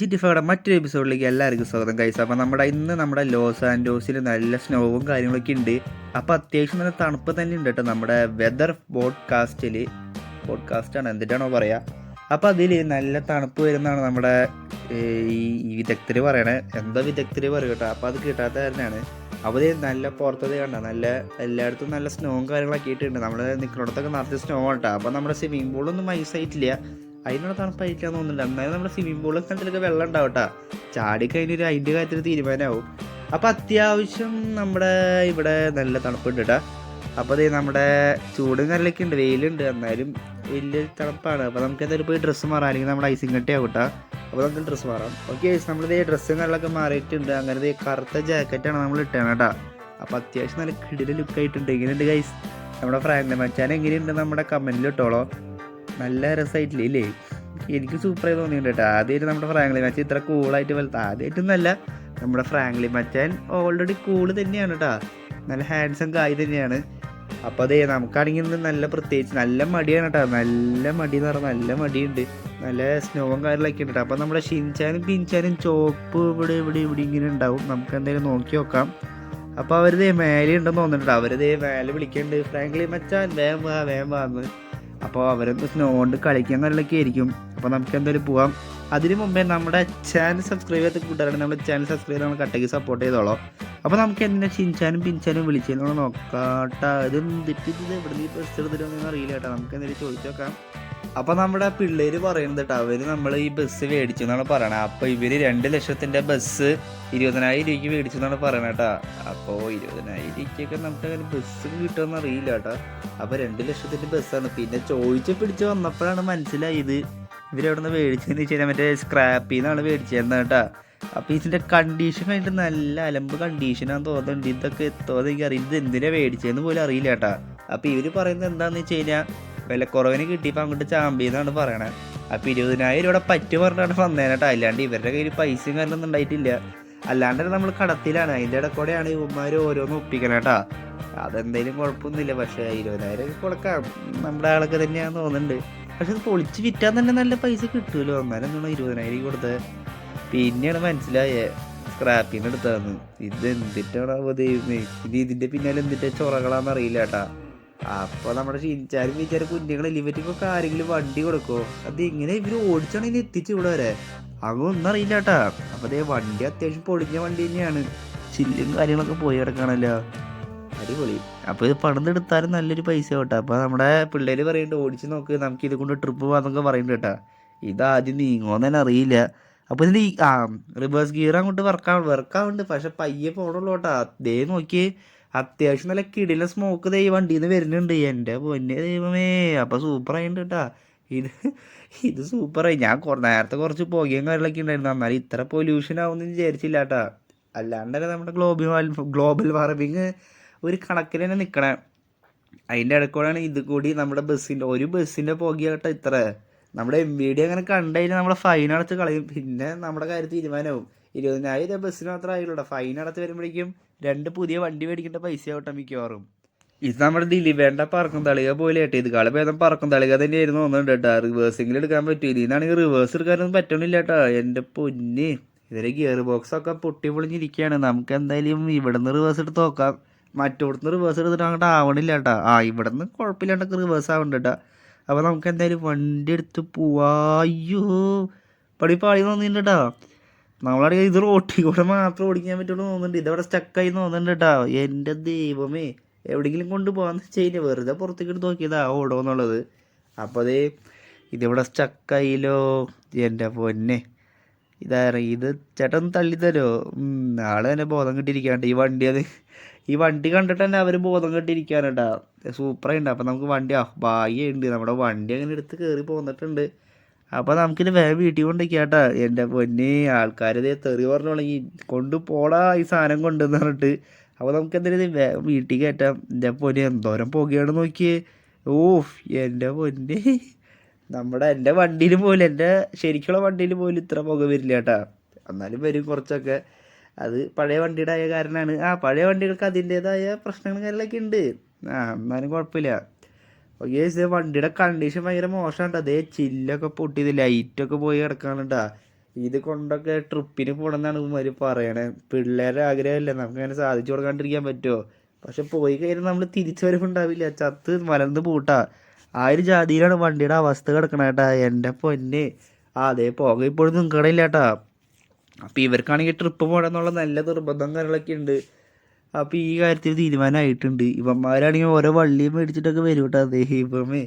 ജിറ്റിഫയുടെ മറ്റൊരു എപ്പിസോഡിലേക്ക് എല്ലാവർക്കും സ്വാഗതം കൈസ്. അപ്പോൾ നമ്മുടെ ലോസ് ആൻഡോസിൽ നല്ല സ്നോവും കാര്യങ്ങളൊക്കെ ഉണ്ട്. അപ്പോൾ അത്യാവശ്യം നല്ല തണുപ്പ് തന്നെ ഉണ്ട് കേട്ടോ. നമ്മുടെ വെതർ പോഡ്കാസ്റ്റാണ് എന്തിട്ടാണോ പറയുക. അപ്പോൾ അതിൽ നല്ല തണുപ്പ് വരുന്നതാണ് നമ്മുടെ ഈ വിദഗ്ധർ പറയണേ. എന്താ വിദഗ്ധർ പറയും കേട്ടോ. അപ്പോൾ അത് കിട്ടാത്ത കാരണമാണ്. അപ്പോൾ നല്ല പുറത്തത് കണ്ട നല്ല എല്ലായിടത്തും നല്ല സ്നോവും കാര്യങ്ങളൊക്കെ ആയിട്ടുണ്ട്. നമ്മൾ നിൽക്കുന്നിടത്തൊക്കെ നിറച്ച് സ്നോ കേട്ടോ. അപ്പോൾ നമ്മുടെ സ്വിമ്മിംഗ് പൂളൊന്നും ഐസായിട്ടില്ല, അതിനുള്ള തണുപ്പായിരിക്കാൻ തോന്നുന്നില്ല. എന്നാലും നമ്മുടെ സ്വിമ്മിംഗ് പൂളിൽ കണ്ടിലൊക്കെ വെള്ളം ഉണ്ടാവും കേട്ടോ. ചാടിക്കഴിഞ്ഞൊരു അതിൻ്റെ കാര്യത്തിൽ തീരുമാനമാവും. അപ്പോൾ അത്യാവശ്യം നമ്മുടെ ഇവിടെ നല്ല തണുപ്പുണ്ട് കേട്ടോ. അപ്പോൾ അതേ നമ്മുടെ ചൂടും കരലൊക്കെ ഉണ്ട്, വെയിലുണ്ട്, എന്നാലും വലിയ തണുപ്പാണ്. അപ്പോൾ നമുക്ക് എന്തായാലും പോയി ഡ്രസ്സ് മാറാം, അല്ലെങ്കിൽ നമ്മുടെ ഐസിങ് കട്ടിയാവും കേട്ടോ. അപ്പോൾ നമുക്ക് ഡ്രസ്സ് മാറാം. ഓക്കെ, നമ്മളിതേ ഡ്രസ്സും കരലൊക്കെ മാറിയിട്ടുണ്ട്. അങ്ങനെ കറുത്ത ജാക്കറ്റാണ് നമ്മൾ ഇട്ടാണ് കേട്ടോ. അപ്പോൾ അത്യാവശ്യം നല്ല കിടില ലുക്കായിട്ടുണ്ട്. എങ്ങനെയുണ്ട് ഗൈസ് നമ്മുടെ ഫ്രാങ്ക്ലിൻ മച്ചാൻ? എങ്ങനെയുണ്ട് നമ്മുടെ കമൻറ്റിൽ ഇട്ടോളോ. നല്ല രസമായിട്ടില്ലേ ഇല്ലേ? എനിക്ക് സൂപ്പറായി തോന്നിയിട്ടുണ്ട് കേട്ടോ. ആദ്യമായിട്ട് നമ്മുടെ ഫ്രാങ്ക്ലിൻ മച്ചാൻ ഇത്ര കൂളായിട്ട് വലുത് ആദ്യമായിട്ടൊന്നല്ല. നമ്മുടെ ഫ്രാങ്ക്ലിൻ മച്ചാൻ ഓൾറെഡി കൂള് തന്നെയാണ് കേട്ടോ. നല്ല ഹാൻഡ്സം കായ് തന്നെയാണ്. അപ്പോൾ അതേ നമുക്കാണെങ്കിൽ നല്ല പ്രത്യേകിച്ച് നല്ല മടിയാണ് കേട്ടോ. നല്ല മടി എന്ന് പറഞ്ഞാൽ നല്ല മടിയുണ്ട്. നല്ല സ്നോവും കാര്യങ്ങളൊക്കെ ഉണ്ട് കേട്ടോ. അപ്പോൾ നമ്മുടെ ഷിൻചാനും പിൻചാനും ചോപ്പ് ഇവിടെ ഇങ്ങനെ ഉണ്ടാവും. നമുക്ക് എന്തായാലും നോക്കി നോക്കാം. അപ്പോൾ അവരിതേ മേലെ ഉണ്ടെന്ന് തോന്നുന്നുണ്ട്. അവരിതേ മേലെ വിളിക്കുന്നുണ്ട്, ഫ്രാങ്ക്ലിൻ മച്ചാൻ വേഗം വാ എന്ന്. അപ്പോൾ അവരൊന്ന് സ്നോ കൊണ്ട് കളിക്കാൻ കാര്യങ്ങളൊക്കെ ആയിരിക്കും. അപ്പോൾ നമുക്ക് എന്തായാലും പോവാം. അതിന് മുമ്പേ നമ്മുടെ ചാനൽ സബ്സ്ക്രൈബ് ചെയ്ത് കൂട്ടാറുണ്ട്. നമ്മുടെ ചാനൽ സബ്സ്ക്രൈബ് ചെയ്ത് നമ്മൾ കട്ടയ്ക്ക് സപ്പോർട്ട് ചെയ്തോളൂ. അപ്പോൾ നമുക്ക് എന്തിനാ ഷിൻചാനും പിൻചാനും വിളിച്ചതെന്ന് നോക്കാട്ടാ. ഇത് എവിടെ നിന്ന് ബസ് എടുത്തിട്ടൊന്നും അറിയില്ല കേട്ടോ. നമുക്ക് എന്തെങ്കിലും ചോദിച്ചു നോക്കാം. അപ്പോൾ നമ്മുടെ പിള്ളേർ പറയുന്നത് കേട്ടോ, അവർ നമ്മൾ ഈ ബസ് മേടിച്ചു എന്നാണ് പറയണത്. അപ്പോൾ ഇവർ 2 ലക്ഷത്തിൻ്റെ ബസ് 20,000 രൂപയ്ക്ക് മേടിച്ചു എന്നാണ് പറയണത് കേട്ടോ. അപ്പോൾ 20,000 രൂപയ്ക്കൊക്കെ നമുക്ക് ബസ് കിട്ടുമെന്ന് അറിയില്ല കേട്ടോ. അപ്പോൾ 2 ലക്ഷത്തിൻ്റെ ബസ്സാണ്. പിന്നെ പിടിച്ച് വന്നപ്പോഴാണ് മനസ്സിലായത് ഇവരെവിടെ നിന്ന് മേടിച്ചതെന്ന് വെച്ച് കഴിഞ്ഞാൽ മറ്റേ സ്ക്രാപ്പിൽ നിന്നാണ് മേടിച്ചതെന്ന് കേട്ടോ. അപ്പോൾ ഇതിൻ്റെ കണ്ടീഷൻ കഴിഞ്ഞിട്ട് നല്ല അലമ്പ് കണ്ടീഷനാണെന്ന് തോന്നുന്നുണ്ട്. ഇതൊക്കെ എത്തോന്ന് എനിക്ക് അറിയില്ല, ഇത് എന്തിനാണ് മേടിച്ചതെന്ന് പോലും അറിയില്ല കേട്ടോ. അപ്പോൾ ഇവർ പറയുന്നത് എന്താണെന്ന് വെച്ച് കഴിഞ്ഞാൽ വിലക്കുറവിന് കിട്ടിയപ്പോൾ അങ്ങോട്ട് ചാമ്പിയെന്നാണ് പറയണത്. അപ്പോൾ 20,000 രൂപ പറ്റു പറഞ്ഞാണ് വന്നേനട്ടോ. അല്ലാണ്ട് ഇവരുടെ കയ്യിൽ പൈസയും കാര്യമൊന്നും ഉണ്ടായിട്ടില്ല. അല്ലാണ്ട് നമ്മൾ കടത്തിലാണ്. അതിൻ്റെ ഇടക്കൂടെയാണ് ഇവന്മാർ ഓരോന്ന് ഒപ്പിക്കണം കേട്ടോ. അതെന്തെങ്കിലും കുഴപ്പമൊന്നുമില്ല. പക്ഷേ 20,000 കൊടുക്കാം, നമ്മുടെ ആളൊക്കെ തന്നെയാണെന്ന് തോന്നുന്നുണ്ട്. പക്ഷെ അത് പൊളിച്ച് വിറ്റാൻ തന്നെ നല്ല പൈസ കിട്ടുമല്ലോ. എന്നാലും നമ്മൾ 20,000 കൊടുത്തത്. പിന്നെയാണ് മനസ്സിലായേ സ്ക്രാപ്പിൽ നിന്ന് എടുത്തതെന്ന്. ഇത് എന്തിട്ടാണോ ദൈവമേ, ഇതിൻ്റെ പിന്നാലെ എന്തിട്ട് ചൊറകളാണെന്ന് അറിയില്ല കേട്ടാ. അപ്പോൾ നമ്മുടെ ഷിൻചാനും പിൻചാനും കുഞ്ഞുങ്ങളല്ലേ, ഇവറ്റൊക്കെ ആരെങ്കിലും വണ്ടി കൊടുക്കുമോ? അത് ഇങ്ങനെ ഇവർ ഓടിച്ചാണ് ഇതിനെ എത്തിച്ചു ഇവിടെ വരെ, അങ്ങൊന്നും അറിയില്ല കേട്ടാ. അപ്പോൾ അതേ വണ്ടി അത്യാവശ്യം പൊളിഞ്ഞ വണ്ടി തന്നെയാണ്. ചില്ലും കാര്യങ്ങളൊക്കെ പോയി കിടക്കണല്ലോ, അടിപൊളി. അപ്പോൾ ഇത് പണിതെടുത്താലും നല്ലൊരു പൈസ കേട്ടോ. അപ്പോൾ നമ്മുടെ പിള്ളേർ പറയുന്നുണ്ട് ഓടിച്ച് നോക്ക്, നമുക്ക് ഇത് കൊണ്ട് ട്രിപ്പ് പോകാമെന്നൊക്കെ പറയുന്നുണ്ട് കേട്ടോ. ഇതാദ്യം നീങ്ങുമോന്ന് തന്നെ അറിയില്ല. അപ്പോൾ ഇതിൻ്റെ റിവേഴ്സ് ഗിയർ അങ്ങോട്ട് വർക്കാവുന്നുണ്ട്, പക്ഷെ പയ്യെ പോകണുള്ളൂ കേട്ടോ. ദേ നോക്കിയേ, അത്യാവശ്യം നല്ല കിടില സ്മോക്ക് ഈ വണ്ടിയിൽ നിന്ന് വരുന്നുണ്ട്. എൻ്റെ പൊന്നെ ദൈവമേ, അപ്പോൾ സൂപ്പറായിട്ടുണ്ട് കേട്ടോ. ഇത് സൂപ്പറായി. ഞാൻ നേരത്തെ കുറച്ച് പുകയും കാര്യങ്ങളൊക്കെ ഉണ്ടായിരുന്നു, എന്നാലും ഇത്ര പൊല്യൂഷൻ ആവുമെന്ന് വിചാരിച്ചില്ല കേട്ടോ. അല്ലാണ്ട് തന്നെ നമ്മുടെ ഗ്ലോബൽ വാർമിങ് ഒരു കണക്കിന് തന്നെ നിൽക്കണേ. അതിൻ്റെ ഇടയ്ക്കൂടെയാണ് ഇത് കൂടി നമ്മുടെ ബസ്സിൻ്റെ പുകയാട്ടോ ഇത്ര. നമ്മുടെ MVD അങ്ങനെ കണ്ടുകഴിഞ്ഞാൽ നമ്മളെ ഫൈൻ അടച്ച് കളയും. പിന്നെ നമ്മുടെ കാര്യം തീരുമാനമാവും. 20,000 രൂപ ബസ്സിന് മാത്രം ആയില്ല, ഫൈൻ അടച്ച് വരുമ്പോഴേക്കും 2 പുതിയ വണ്ടി മേടിക്കേണ്ട പൈസ ആവട്ടെ മിക്കവാറും. ഇത് നമ്മുടെ ദിലീപേണ്ട പറക്കും തളിക പോലെ കേട്ടോ. ഇത് കാലം ഭേദം പറക്കും തളിക തന്നെയായിരുന്നു തോന്നുന്നുണ്ട് കേട്ടോ. റിവേഴ്സിങ്ങിൽ എടുക്കാൻ പറ്റും. ഇതിനാണെങ്കിൽ റിവേഴ്സ് എടുക്കാനൊന്നും പറ്റണില്ല കേട്ടോ. എൻ്റെ പൊന്ന്, ഇതിലെ ഗിയർ ബോക്സൊക്കെ പൊട്ടി പൊളിഞ്ഞിരിക്കുകയാണ്. നമുക്ക് എന്തായാലും ഇവിടെ നിന്ന് റിവേഴ്സ് എടുത്ത് നോക്കാം. മറ്റോടത്തുനിന്ന് റിവേഴ്സ് എടുത്തിട്ട് അങ്ങോട്ട് ആവണില്ല കേട്ടോ. ഇവിടെ നിന്ന് കുഴപ്പമില്ലാണ്ടൊക്കെ റിവേഴ്സ് ആവുന്നുണ്ട് കേട്ടോ. അപ്പോൾ നമുക്ക് എന്തായാലും വണ്ടി എടുത്ത് പോവാ. അയ്യോ, പാളി തോന്നിയിട്ടുണ്ട് കേട്ടോ. നമ്മളാണെങ്കിൽ ഇത് റോട്ടിൽ കൂടെ മാത്രം ഓടിക്കാൻ പറ്റുള്ളൂ തോന്നുന്നുണ്ട്. ഇതവിടെ സ്റ്റക്കായി തോന്നുന്നുണ്ട് കേട്ടോ. എൻ്റെ ദൈവമേ, എവിടെയെങ്കിലും കൊണ്ടുപോകാന്ന് വെച്ച് കഴിഞ്ഞാൽ വെറുതെ പുറത്തേക്ക് എടുത്ത് നോക്കിയതാ ഓടോ എന്നുള്ളത്. അപ്പോൾ അതേ ഇതിവിടെ സ്റ്റക്കായില്ലോ. എൻ്റെ പൊന്നെ, ഇത് ചേട്ടൻ തള്ളിത്തരോ? ആളെ തന്നെ ബോധം കെട്ടിരിക്കാണ്ട് ഈ വണ്ടി കണ്ടിട്ട് തന്നെ അവർ ബോധം കെട്ടിരിക്കാനുണ്ടാ. സൂപ്പറായിട്ടുണ്ട്. അപ്പോൾ നമുക്ക് വണ്ടി ഭാഗ്യമുണ്ട്, നമ്മുടെ വണ്ടി അങ്ങനെ എടുത്ത് കയറി പോന്നിട്ടുണ്ട്. അപ്പോൾ നമുക്കിത് വേഗം വീട്ടിൽ കൊണ്ടുവയ്ക്കാട്ടോ. എൻ്റെ പൊന്നെ, ആൾക്കാരിതേ തെറി പറഞ്ഞു തുടങ്ങി, കൊണ്ടുപോടാ ഈ സാധനം കൊണ്ടുവന്ന് പറഞ്ഞിട്ട്. അപ്പോൾ നമുക്ക് എന്തായാലും ഇത് വേഗം വീട്ടിൽ കയറ്റാം. എൻ്റെ പൊന്നെ, എന്തോരം പുകയാണ് നോക്കിയേ. എൻ്റെ പൊന്നെ, എൻ്റെ വണ്ടിയിൽ പോലും, എൻ്റെ ശരിക്കുള്ള വണ്ടിയിൽ പോലും ഇത്ര പുക വരില്ല കേട്ടോ. എന്നാലും വരും കുറച്ചൊക്കെ. അത് പഴയ വണ്ടിയുടെ ആയ കാരണമാണ്. പഴയ വണ്ടികൾക്ക് അതിൻ്റേതായ പ്രശ്നങ്ങളും കാര്യങ്ങളൊക്കെ ഉണ്ട്. എന്നാലും കുഴപ്പമില്ല. ഓക്കെ, വണ്ടിയുടെ കണ്ടീഷൻ ഭയങ്കര മോശമാണ്. അതേ ചില്ലൊക്കെ പൊട്ടിയത്, ലൈറ്റൊക്കെ പോയി കിടക്കാനുണ്ടാ. ഇത് കൊണ്ടൊക്കെ ട്രിപ്പിന് പോകണമെന്നാണ് ഇവന്മാർ പറയണേ. പിള്ളേരുടെ ആഗ്രഹമല്ലേ, നമുക്ക് അങ്ങനെ സാധിച്ചു കൊടുക്കാണ്ടിരിക്കാൻ പറ്റുമോ? പക്ഷെ പോയി കഴിഞ്ഞാൽ നമ്മൾ തിരിച്ചു വരവുണ്ടാവില്ല, ചത്ത് മലർന്ന് പൂട്ടാ. ആ ഒരു ജാതിയിലാണ് വണ്ടിയുടെ അവസ്ഥ കിടക്കണ കേട്ടാ. എൻ്റെ പൊന്നെ, അതേ പോക ഇപ്പോഴും നിൽക്കണില്ല കേട്ടാ. അപ്പം ഇവർക്കാണെങ്കിൽ ട്രിപ്പ് പോകണമെന്നുള്ള നല്ല നിർബന്ധം കാര്യങ്ങളൊക്കെ ഉണ്ട്. അപ്പം ഈ കാര്യത്തിൽ തീരുമാനമായിട്ടുണ്ട്. ഇവന്മാരാണെങ്കിൽ ഓരോ വള്ളിയും മേടിച്ചിട്ടൊക്കെ വരും കേട്ടോ ദൈവമേ.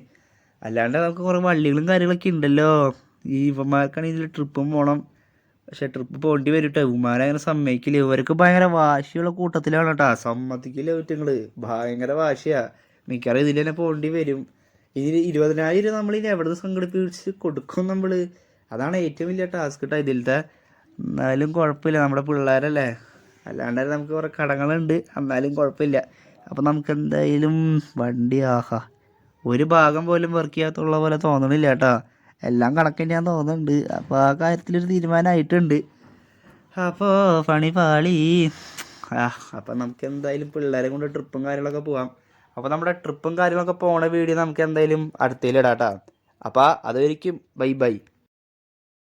അല്ലാണ്ട് നമുക്ക് കുറേ വള്ളികളും കാര്യങ്ങളൊക്കെ ഉണ്ടല്ലോ. ഈ ഇവന്മാർക്കാണെങ്കിൽ ഇതിൽ ട്രിപ്പും പോകണം. പക്ഷെ ട്രിപ്പ് പോകേണ്ടി വരും കേട്ടോ. ഇവന്മാരങ്ങനെ സമ്മതിക്കില്ല. ഇവർക്ക് ഭയങ്കര വാശിയുള്ള കൂട്ടത്തിലാണ് കേട്ടോ. സമ്മതിക്കില്ല കുറ്റങ്ങൾ, ഭയങ്കര വാശിയാ. മിക്കവാറും ഇതിൽ തന്നെ പോകേണ്ടി വരും. ഇതിന് 20,000 നമ്മളിനി എവിടെ നിന്ന് സംഘടിപ്പിച്ച് കൊടുക്കും നമ്മൾ? അതാണ് ഏറ്റവും വലിയ ടാസ്ക് കേട്ടോ ഇതിലത്തെ. എന്നാലും കുഴപ്പമില്ല, നമ്മുടെ പിള്ളേരല്ലേ. അല്ലാണ്ട് നമുക്ക് കുറേ കടങ്ങളുണ്ട്, എന്നാലും കുഴപ്പമില്ല. അപ്പം നമുക്ക് എന്തായാലും വണ്ടി ആഹാ ഒരു ഭാഗം പോലും വർക്ക് ചെയ്യാത്തുള്ള പോലെ തോന്നണില്ല കേട്ടോ. എല്ലാം കണക്ക് തന്നെയാന്ന് തോന്നുന്നുണ്ട്. അപ്പോൾ ആ കാര്യത്തിലൊരു തീരുമാനമായിട്ടുണ്ട്. അപ്പോൾ പണി പാളി. അപ്പം നമുക്ക് എന്തായാലും പിള്ളേരെ കൊണ്ട് ട്രിപ്പും കാര്യങ്ങളൊക്കെ പോവാം. അപ്പോൾ നമ്മുടെ ട്രിപ്പും കാര്യങ്ങളൊക്കെ പോണ വീഡിയോ നമുക്ക് എന്തായാലും അടുത്തതിലിടാം കേട്ടോ. അപ്പോൾ അതുവരെയ്ക്കും ബൈ ബൈ.